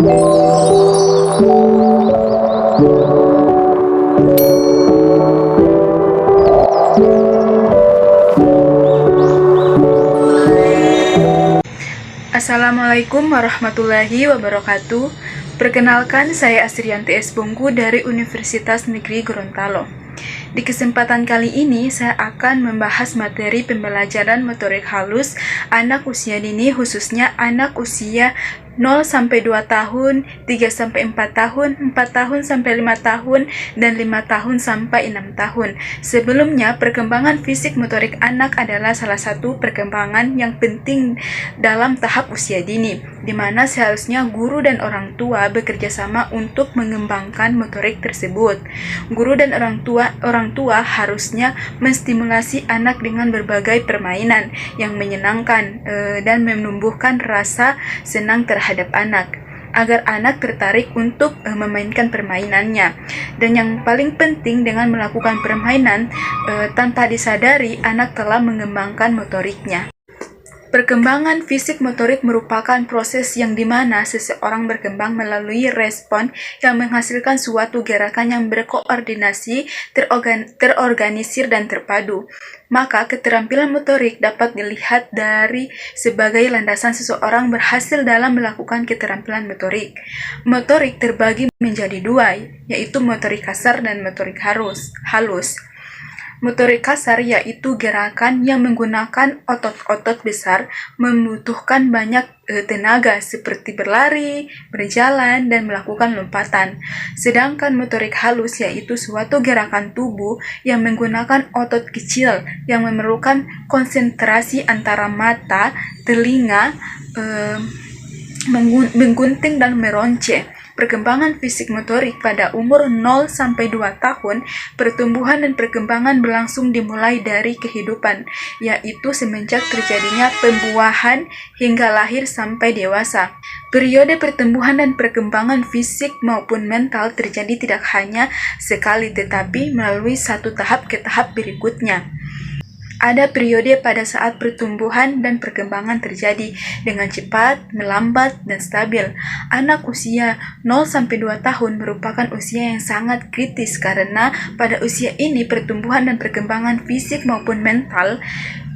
Assalamualaikum warahmatullahi wabarakatuh. Perkenalkan, saya Asrianti S. Bongku dari Universitas Negeri Gorontalo. Di kesempatan kali ini, saya akan membahas materi pembelajaran motorik halus anak usia dini, khususnya anak usia 0-2 tahun, 3-4 tahun, 4 tahun sampai 5 tahun, dan 5 tahun sampai 6 tahun. Sebelumnya, perkembangan fisik motorik anak adalah salah satu perkembangan yang penting dalam tahap usia dini, di mana seharusnya guru dan orang tua bekerja sama untuk mengembangkan motorik tersebut. Guru dan orang tua harusnya menstimulasi anak dengan berbagai permainan yang menyenangkan dan menumbuhkan rasa senang terhadap anak, agar anak tertarik untuk memainkan permainannya. Dan yang paling penting, dengan melakukan permainan tanpa disadari, anak telah mengembangkan motoriknya. Perkembangan fisik motorik merupakan proses yang dimana seseorang berkembang melalui respon yang menghasilkan suatu gerakan yang berkoordinasi, terorganisir, dan terpadu. Maka keterampilan motorik dapat dilihat dari sebagai landasan seseorang berhasil dalam melakukan keterampilan motorik. Motorik terbagi menjadi dua, yaitu motorik kasar dan motorik halus. Motorik kasar yaitu gerakan yang menggunakan otot-otot besar, membutuhkan banyak tenaga seperti berlari, berjalan, dan melakukan lompatan. Sedangkan motorik halus yaitu suatu gerakan tubuh yang menggunakan otot kecil yang memerlukan konsentrasi antara mata, telinga, menggunting, dan meronce. Perkembangan fisik motorik pada umur 0-2 tahun, pertumbuhan dan perkembangan berlangsung dimulai dari kehidupan, yaitu semenjak terjadinya pembuahan hingga lahir sampai dewasa. Periode pertumbuhan dan perkembangan fisik maupun mental terjadi tidak hanya sekali, tetapi melalui satu tahap ke tahap berikutnya. Ada periode pada saat pertumbuhan dan perkembangan terjadi dengan cepat, melambat, dan stabil. Anak usia 0-2 tahun merupakan usia yang sangat kritis karena pada usia ini pertumbuhan dan perkembangan fisik maupun mental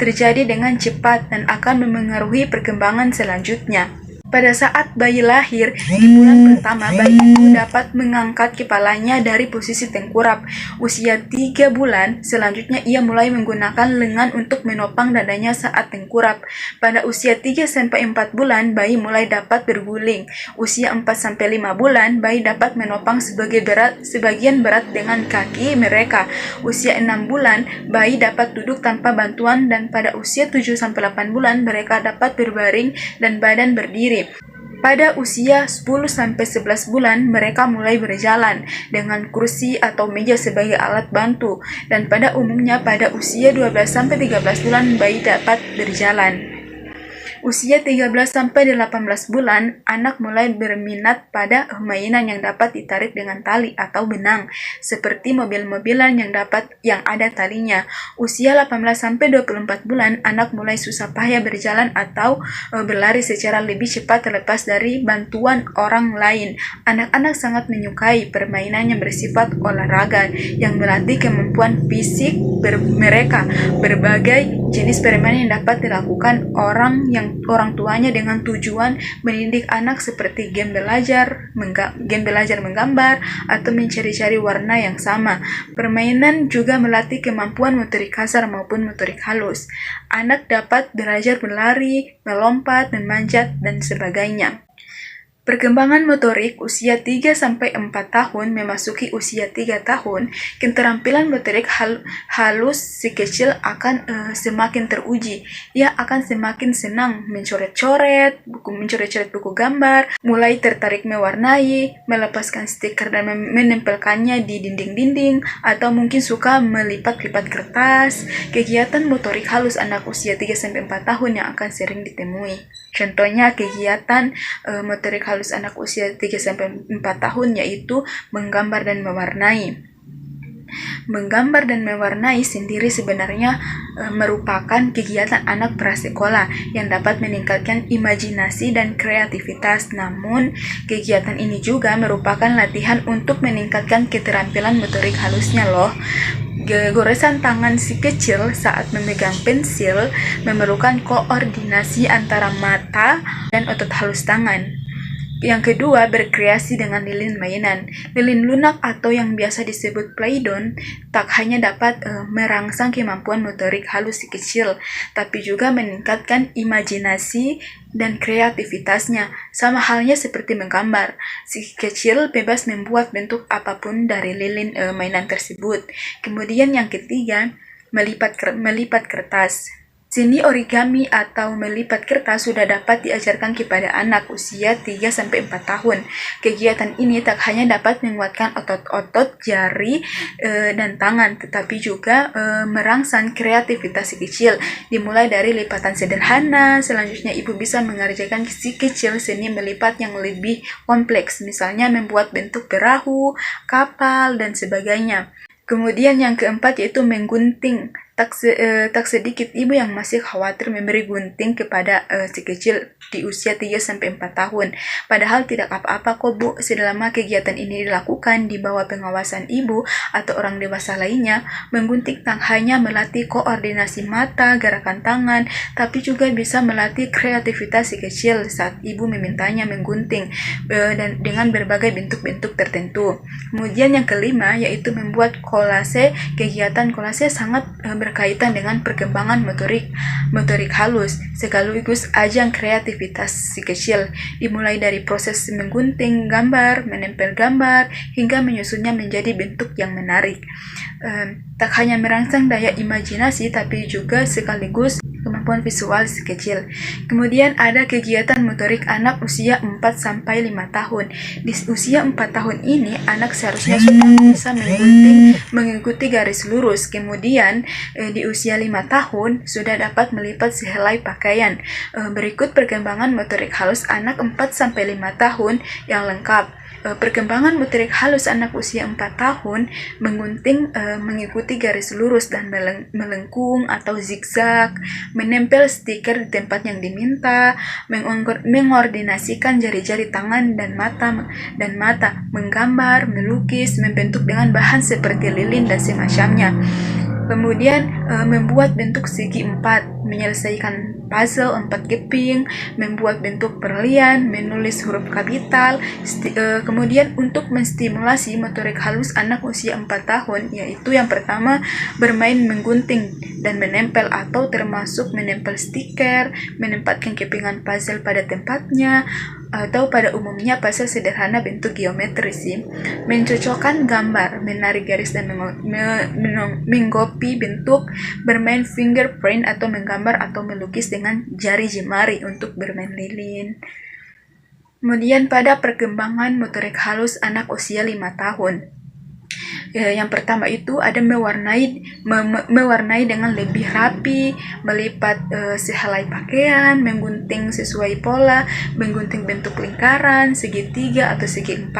terjadi dengan cepat dan akan memengaruhi perkembangan selanjutnya. Pada saat bayi lahir, di bulan pertama, bayi itu dapat mengangkat kepalanya dari posisi tengkurap. Usia 3 bulan, selanjutnya ia mulai menggunakan lengan untuk menopang dadanya saat tengkurap. Pada usia 3-4 bulan, bayi mulai dapat berguling. Usia 4-5 bulan, bayi dapat menopang sebagian berat dengan kaki mereka. Usia 6 bulan, bayi dapat duduk tanpa bantuan, dan pada usia 7-8 bulan, mereka dapat berbaring dan badan berdiri. Pada usia 10-11 bulan, mereka mulai berjalan dengan kursi atau meja sebagai alat bantu, dan pada umumnya pada usia 12-13 bulan bayi dapat berjalan. Usia 13-18 bulan, anak mulai berminat pada mainan yang dapat ditarik dengan tali atau benang, seperti mobil-mobilan yang ada talinya. Usia 18-24 bulan, anak mulai susah payah berjalan atau berlari secara lebih cepat terlepas dari bantuan orang lain. Anak-anak sangat menyukai permainan yang bersifat olahraga yang melatih kemampuan fisik mereka. Berbagai jenis permainan yang dapat dilakukan orang tuanya dengan tujuan mendidik anak, seperti game belajar menggambar atau mencari-cari warna yang sama. Permainan juga melatih kemampuan motorik kasar maupun motorik halus. Anak dapat belajar berlari, melompat, memanjat, dan sebagainya. Perkembangan motorik usia 3-4 tahun memasuki usia 3 tahun, keterampilan motorik halus si kecil akan semakin teruji. Ia akan semakin senang mencoret-coret buku gambar, mulai tertarik mewarnai, melepaskan stiker dan menempelkannya di dinding-dinding, atau mungkin suka melipat-lipat kertas. Kegiatan motorik halus anak usia 3-4 tahun yang akan sering ditemui. Contohnya kegiatan motorik halus anak usia 3-4 tahun yaitu menggambar dan mewarnai. Menggambar dan mewarnai sendiri sebenarnya merupakan kegiatan anak prasekolah yang dapat meningkatkan imajinasi dan kreativitas. Namun, kegiatan ini juga merupakan latihan untuk meningkatkan keterampilan motorik halusnya loh. Goresan tangan si kecil saat memegang pensil memerlukan koordinasi antara mata dan otot halus tangan. Yang kedua, berkreasi dengan lilin mainan. Lilin lunak atau yang biasa disebut playdon tak hanya dapat merangsang kemampuan motorik halus si kecil, tapi juga meningkatkan imajinasi dan kreativitasnya. Sama halnya seperti menggambar. Si kecil bebas membuat bentuk apapun dari lilin mainan tersebut. Kemudian yang ketiga, melipat kertas. Seni origami atau melipat kertas sudah dapat diajarkan kepada anak usia 3-4 tahun. Kegiatan ini tak hanya dapat menguatkan otot-otot jari dan tangan, tetapi juga merangsang kreativitas si kecil. Dimulai dari lipatan sederhana, selanjutnya ibu bisa mengerjakan si kecil seni melipat yang lebih kompleks, misalnya membuat bentuk perahu, kapal, dan sebagainya. Kemudian yang keempat yaitu menggunting. Tak sedikit ibu yang masih khawatir memberi gunting kepada si kecil di usia 3-4 tahun. Padahal tidak apa-apa kok Bu, selama kegiatan ini dilakukan di bawah pengawasan ibu atau orang dewasa lainnya. Menggunting tak hanya melatih koordinasi mata, gerakan tangan, tapi juga bisa melatih kreativitas si kecil saat ibu memintanya menggunting dan dengan berbagai bentuk-bentuk tertentu. Kemudian yang kelima yaitu membuat kolase. Kegiatan kolase sangat berkaitan dengan perkembangan motorik halus sekaligus ajang kreativitas si kecil, dimulai dari proses menggunting gambar, menempel gambar, hingga menyusunnya menjadi bentuk yang menarik. Tak hanya merangsang daya imajinasi tapi juga sekaligus kemampuan visual si kecil. Kemudian ada kegiatan motorik anak usia 4-5 tahun. Di usia 4 tahun ini anak seharusnya sudah bisa mengikuti garis lurus. Kemudian di usia 5 tahun sudah dapat melipat sehelai pakaian. Berikut perkembangan motorik halus anak 4-5 tahun yang lengkap. Perkembangan motorik halus anak usia 4 tahun menggunting, mengikuti garis lurus dan melengkung atau zigzag, menempel stiker di tempat yang diminta, mengordinasikan jari-jari tangan dan mata, menggambar, melukis, membentuk dengan bahan seperti lilin dan semacamnya. Kemudian membuat bentuk segi 4, menyelesaikan puzzle 4 keping, membuat bentuk berlian, menulis huruf kapital. Kemudian untuk menstimulasi motorik halus anak usia 4 tahun, yaitu yang pertama bermain menggunting dan menempel atau termasuk menempel stiker, menempatkan kepingan puzzle pada tempatnya, atau pada umumnya puzzle sederhana bentuk geometris sih. Mencocokkan gambar, menarik garis dan menggopi bentuk, bermain fingerprint atau menggambar atau melukis dengan jari jemari untuk bermain lilin. Kemudian pada perkembangan motorik halus anak usia 5 tahun. Yang pertama itu ada mewarnai dengan lebih rapi, melipat sehelai pakaian, menggunting sesuai pola, menggunting bentuk lingkaran, segitiga atau segi 4.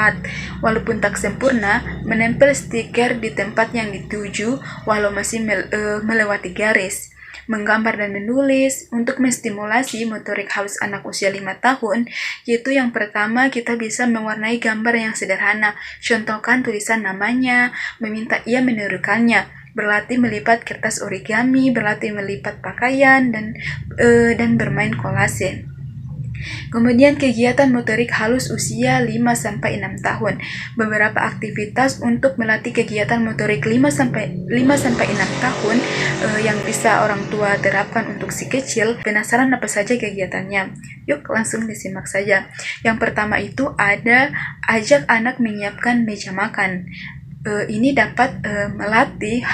Walaupun tak sempurna, menempel stiker di tempat yang dituju walau masih melewati garis. Menggambar dan menulis untuk menstimulasi motorik halus anak usia 5 tahun, yaitu yang pertama kita bisa mewarnai gambar yang sederhana, contohkan tulisan namanya, meminta ia menirukannya, berlatih melipat kertas origami, berlatih melipat pakaian, dan bermain kolase. Kemudian kegiatan motorik halus usia 5-6 tahun. Beberapa aktivitas untuk melatih kegiatan motorik 5-6 tahun yang bisa orang tua terapkan untuk si kecil. Penasaran apa saja kegiatannya? Yuk langsung disimak saja. Yang pertama itu ada ajak anak menyiapkan meja makan. Ini dapat melatih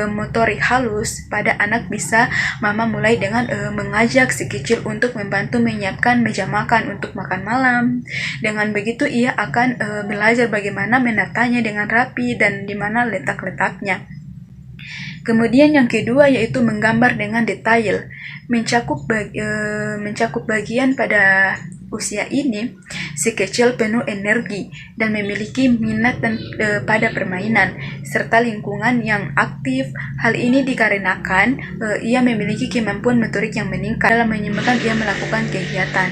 motorik halus pada anak. Bisa mama mulai dengan mengajak si kecil untuk membantu menyiapkan meja makan untuk makan malam. Dengan begitu ia akan belajar bagaimana menatanya dengan rapi dan di mana letak-letaknya. Kemudian yang kedua yaitu menggambar dengan detail, mencakup bagian pada usia ini, si kecil penuh energi dan memiliki minat pada permainan serta lingkungan yang aktif. Hal ini dikarenakan ia memiliki kemampuan motorik yang meningkat dalam menyebabkan ia melakukan kegiatan.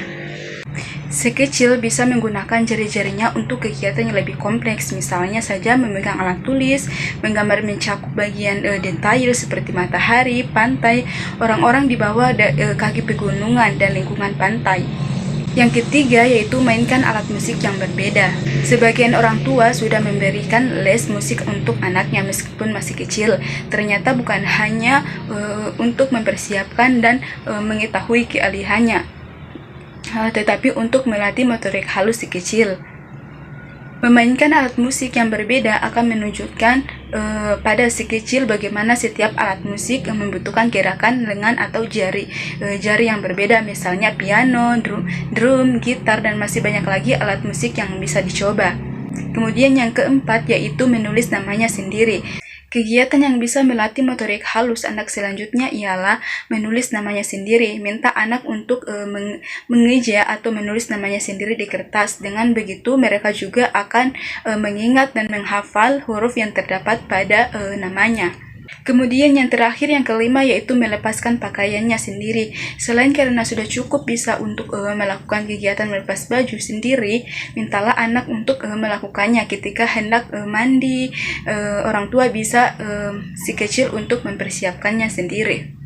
Si kecil bisa menggunakan jari-jarinya untuk kegiatan yang lebih kompleks, misalnya saja memegang alat tulis, menggambar mencakup bagian detail seperti matahari, pantai, orang-orang di bawah kaki pegunungan, dan lingkungan pantai. Yang ketiga yaitu mainkan alat musik yang berbeda. Sebagian orang tua sudah memberikan les musik untuk anaknya meskipun masih kecil. Ternyata bukan hanya untuk mempersiapkan dan mengetahui keahliannya, tetapi untuk melatih motorik halus si kecil. Memainkan alat musik yang berbeda akan menunjukkan pada si kecil bagaimana setiap alat musik membutuhkan gerakan lengan atau jari yang berbeda, misalnya piano, drum, gitar, dan masih banyak lagi alat musik yang bisa dicoba. Kemudian yang keempat yaitu menulis namanya sendiri. Kegiatan yang bisa melatih motorik halus anak selanjutnya ialah menulis namanya sendiri. Minta anak untuk mengeja atau menulis namanya sendiri di kertas. Dengan begitu mereka juga akan mengingat dan menghafal huruf yang terdapat pada namanya. Kemudian yang terakhir, yang kelima, yaitu melepaskan pakaiannya sendiri. Selain karena sudah cukup bisa untuk melakukan kegiatan melepas baju sendiri, mintalah anak untuk melakukannya ketika hendak mandi. Orang tua bisa si kecil untuk mempersiapkannya sendiri.